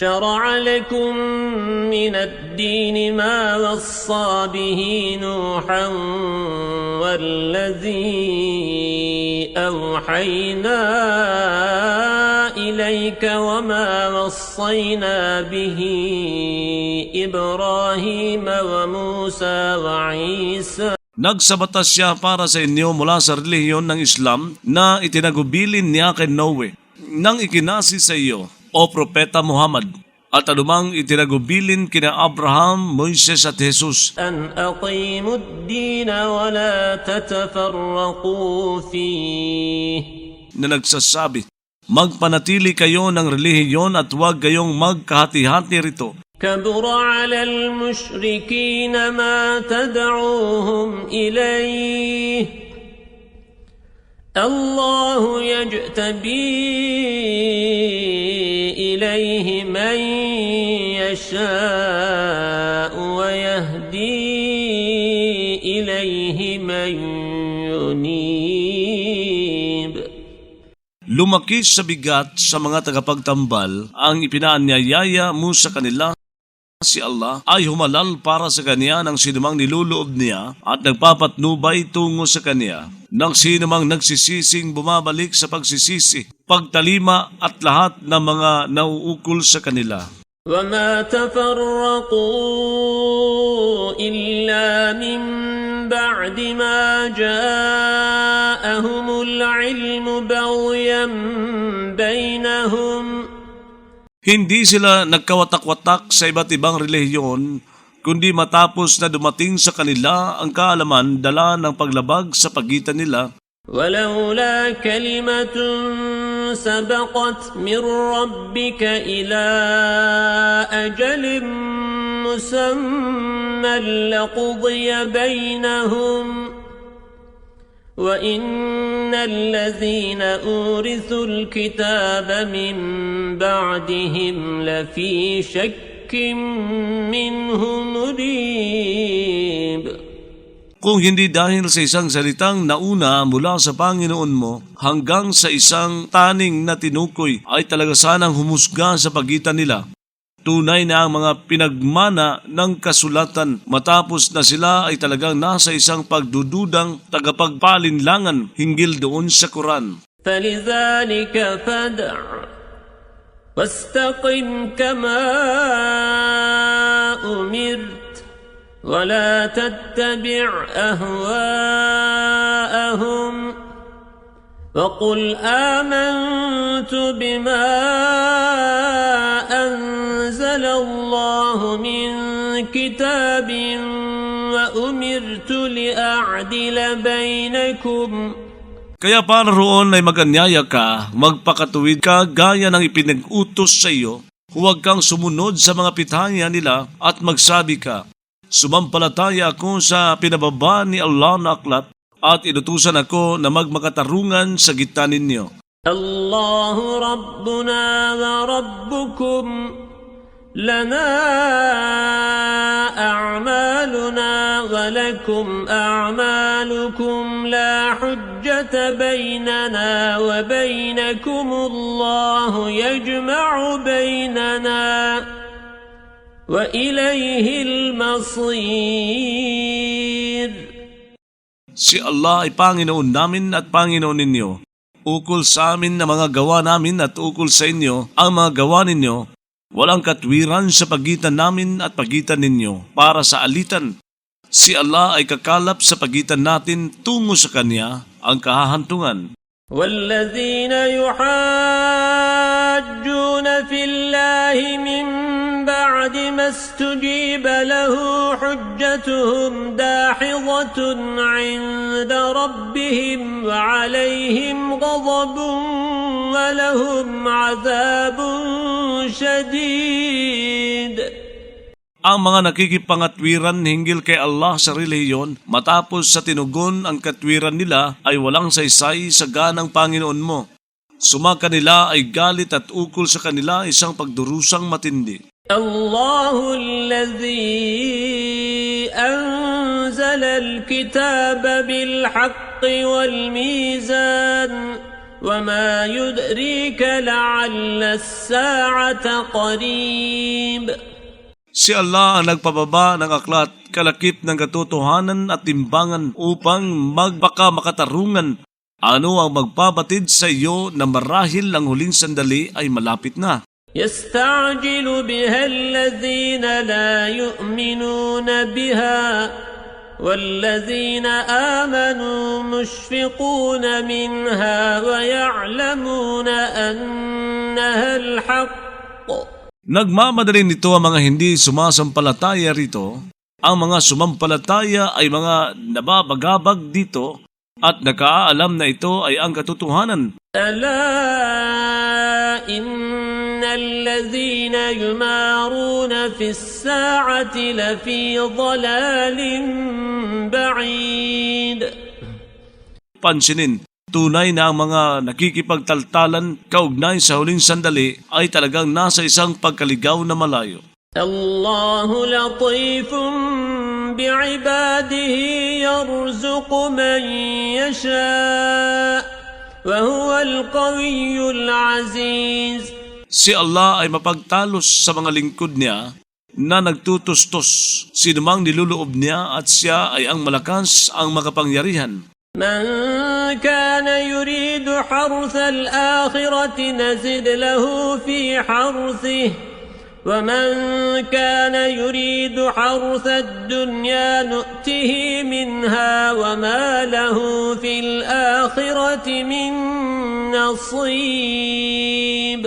شرع لكم من الدين ما وصى به نوحا والذي أوحينا إليك وما وصينا به إبراهيم وموسى وعيسى. Nagsabatas siya para sa inyo mula sa relihiyon ng Islam na itinagubilin niya kay Noe nang ikinasi sa iyo, o Propeta Muhammad, at anumang itinagubilin kina Abraham, Moises at Jesus. أن أقيموا الدين ولا تتفرقوا فيه. Na nagsasabi, magpanatili kayo ng relihiyon at huwag kayong magkahati-hati rito. كبر على المشركين ما تدعوهم إليه الله يجتبي إليه من يشاء ويهدي إليه من ينيب. Lumaki sa bigat sa mga tagapagtambal ang ipinaanyayaya mo sa kanila. Si Allah ay humalal para sa kanya ng sinumang niluloob niya at nagpapatnubay tungo sa kanya ng sinumang nagsisising bumabalik sa pagsisisi, pagtalima at lahat ng mga nauukol sa kanila. وما تفرقوا إلا من بعد ما جاءهم العلم بغيا بينهم. Hindi sila nagkawatak-watak sa iba't ibang relihiyon, kundi matapos na dumating sa kanila ang kaalaman dala ng paglabag sa pagitan nila. ولولا كلمة سبقت من ربك إلى أجل مسمى لقضي بينهم وإن الذين أورثوا الكتاب من بعدهم لفي شك منه مريب. Kung hindi dahil sa isang salitang nauna mula sa Panginoon mo hanggang sa isang taning na tinukoy ay talaga sanang humusga sa pagitan nila. Tunay na ang mga pinagmana ng kasulatan matapos na sila ay talagang nasa isang pagdududang tagapagpalinlangan hinggil doon sa Quran. فلذلك فادع واستقم كما أمرت ولا تتبع أهواءهم وقل آمنت بما أنزل الله من كتاب وأمرت لأعدل بينكم. Kaya para roon ay maganyaya ka, magpakatuwid ka gaya ng ipinag-utos sa iyo, huwag kang sumunod sa mga pitanya nila at magsabi ka, sumampalataya ako sa pinababa ni Allah na aklat at inutusan ako na magmakatarungan sa gitna ninyo. Allahu Rabbuna wa Rabbukum lana a'maluna wa lakum a'malukum la hujjata baynana wa baynakum Allahu yajma'u baynana wa ilayhil masir. Si Allah ay Panginoon namin at Panginoon ninyo. Ukol sa amin na mga gawa namin at ukol sa inyo ang mga gawa ninyo. Walang katwiran sa pagitan namin at pagitan ninyo para sa alitan. Si Allah ay kakalap sa pagitan natin tungo sa Kanya ang kahahantungan. وَالَّذِينَ يُحَاجُّونَ فِي اللَّهِ مِن بَعْدِ مَا اسْتُجِيبَ لَهُ حُجَّتُهُمْ دَاحِضَةٌ عِندَ رَبِّهِمْ وَعَلَيْهِمْ غَضَبٌ وَلَهُمْ عَذَابٌ شَدِيدٌ. Ang mga nakikipangatwiran hinggil kay Allah sa relihiyon matapos sa tinugon ang katwiran nila ay walang saysay sa ganang Panginoon mo. Sumaka nila ay galit at ukol sa kanila isang pagdurusang matindi. Allahu alladhi anzala al-kitaba bil-haqqi wal-mizan وما يدريك لعل الساعة قريب. Si Allah ang nagpababa ng aklat, kalakip ng katotohanan at timbangan upang magpaka-makatarungan. Ano ang magpabatid sa iyo na marahil ang huling sandali ay malapit na? يستعجل بها الذين لا يؤمنون بها والذين آمنوا مشفقون منها ويعلمون أنها الحق. Nagmamadali nito ang mga hindi sumasampalataya rito. Ang mga sumampalataya ay mga nababagabag dito at nakaalam na ito ay ang katotohanan. ألا إن الذين يمارون في الساعة لفي ضلال بعيد. Pansinin, tunay na ang mga nakikipagtaltalan kaugnay sa huling sandali ay talagang nasa isang pagkaligaw na malayo. الله لطيف بعباده يرزق من يشاء وهو القوي العزيز. Si Allah ay mapagtalos sa mga lingkod niya na nagtutustos. Sinumang niluloob niya at siya ay ang malakas, ang makapangyarihan. من كان يريد حرث الآخرة نزد له في حرثه ومن كان يريد حرث الدنيا نؤته منها وما له في الآخرة من نصيب.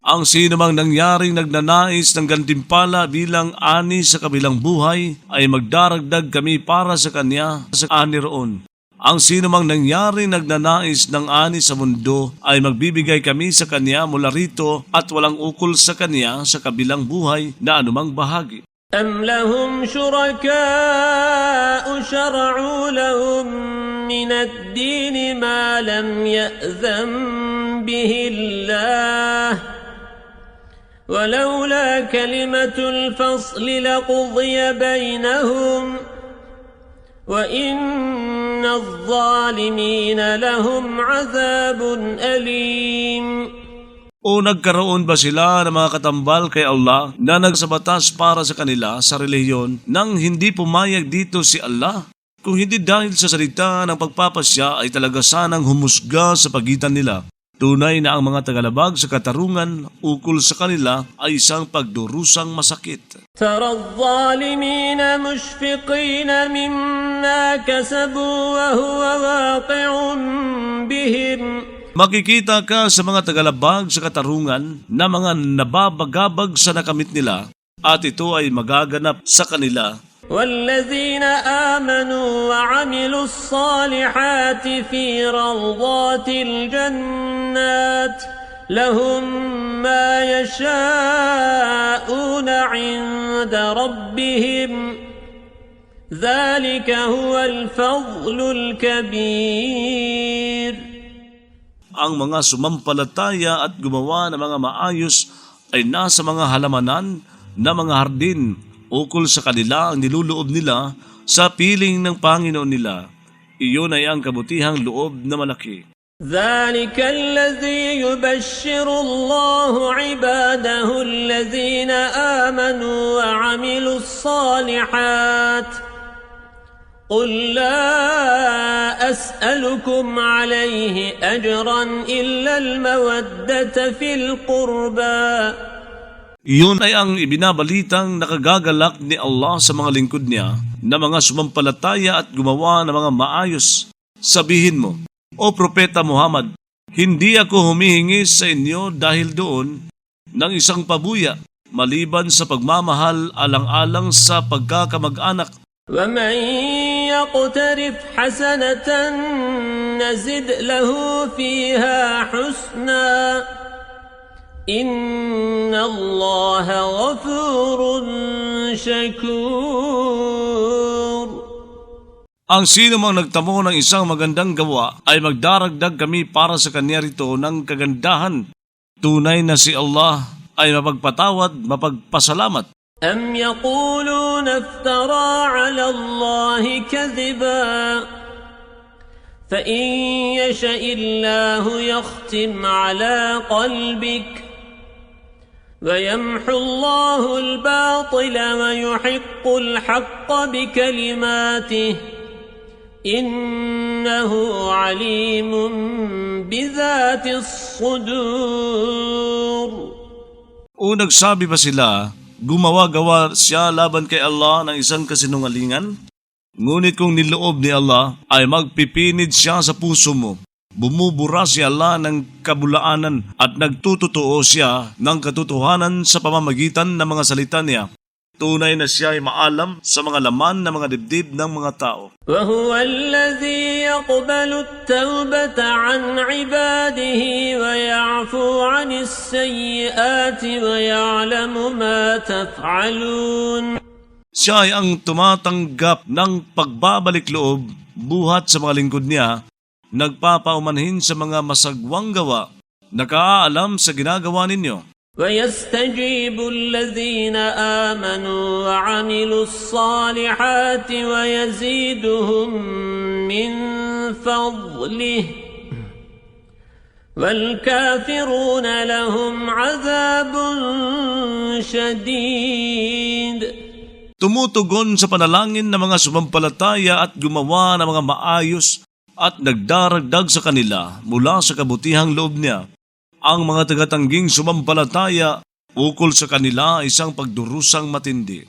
Ang sinumang nangyaring nagnanais ng gantimpala bilang ani sa kabilang buhay ay magdaragdag kami para sa kanya sa ani roon. Ang sinumang nangyaring nagnanais ng ani sa mundo ay magbibigay kami sa kanya mula rito at walang ukol sa kanya sa kabilang buhay na anumang bahagi. أم لهم شركاء شرعوا لهم من الدين ما لم يأذن به الله ولولا كلمة الفصل لقضي بينهم وإن الظالمين لهم عذاب أليم. O nagkaroon ba sila ng mga katambal kay Allah na nagsabatas para sa kanila sa relihiyon nang hindi pumayag dito si Allah? Kung hindi dahil sa salita ng pagpapasya ay talaga sanang humusga sa pagitan nila. Tunay na ang mga tagalabag sa katarungan ukol sa kanila ay isang pagdurusang masakit. ترى الظالمين مشفقين مما كسبوا وهو واقع بهم. Makikita ka sa mga tagalabag sa katarungan na mga nababagabag sa nakamit nila at ito ay magaganap sa kanila. والذين آمنوا وعملوا الصالحات في روضات الجنات لهم ما يشاءون عند ربهم ذلك هو الفضل الكبير. Ang mga sumampalataya at gumawa ng mga maayos ay nasa mga halamanan na mga hardin. Ukol sa kanila ang niluloob nila sa piling ng Panginoon nila. Iyon ay ang kabutihang loob na malaki. ذلك الذي يبشر الله عباده الذين آمنوا وعملوا الصالحات قل لا أسألكم عليه أجرا إلا المودة في القربى. Iyon ay ang ibinabalitang nakagagalak ni Allah sa mga lingkod niya na mga sumampalataya at gumawa ng mga maayos. Sabihin mo, O Propeta Muhammad, hindi ako humihingi sa inyo dahil doon ng isang pabuya maliban sa pagmamahal alang-alang sa pagkakamag-anak. ومن يقترف حسنة نزد له فيها حسنا إن الله غفور شكور. Ang sino mang nagtamo ng isang magandang gawa ay magdaragdag kami para sa kanya rito ng kagandahan. Tunay na si Allah ay mapagpatawad, mapagpasalamat. أم يقولون افترى على الله كذبا فإن يشأ الله يختم على قلبك ويمحو الله الباطل ويحق الحق بكلماته إنه عليم بذات الصدور. O nagsabi ba sila, gumawa-gawa siya laban kay Allah ng isang kasinungalingan? Ngunit kung niloob ni Allah ay magpipinid siya sa puso mo. Bumubura si Allah ng kabulaanan at nagtutotoo siya ng katotohanan sa pamamagitan ng mga salita niya. Tunay na siya ay maalam sa mga laman ng mga dibdib ng mga tao. وهو الذي يقبل التوبة عن عباده ويعفو عن السيئات ويعلم ما تفعلون. Siya ay ang tumatanggap ng pagbabalik loob buhat sa mga lingkod niya, nagpapaumanhin sa mga masagwang gawa, nakaalam sa ginagawa ninyo. ويستجيب الذين آمنوا وعملوا الصالحات ويزيدهم من فضله والكافرون لهم عذاب شديد. Tumutugon sa panalangin ng mga sumampalataya at gumawa ng mga maayos at nagdaragdag sa kanila mula sa kabutihang loob niya. Ang mga tagatangging sumampalataya, ukol sa kanila isang pagdurusang matindi.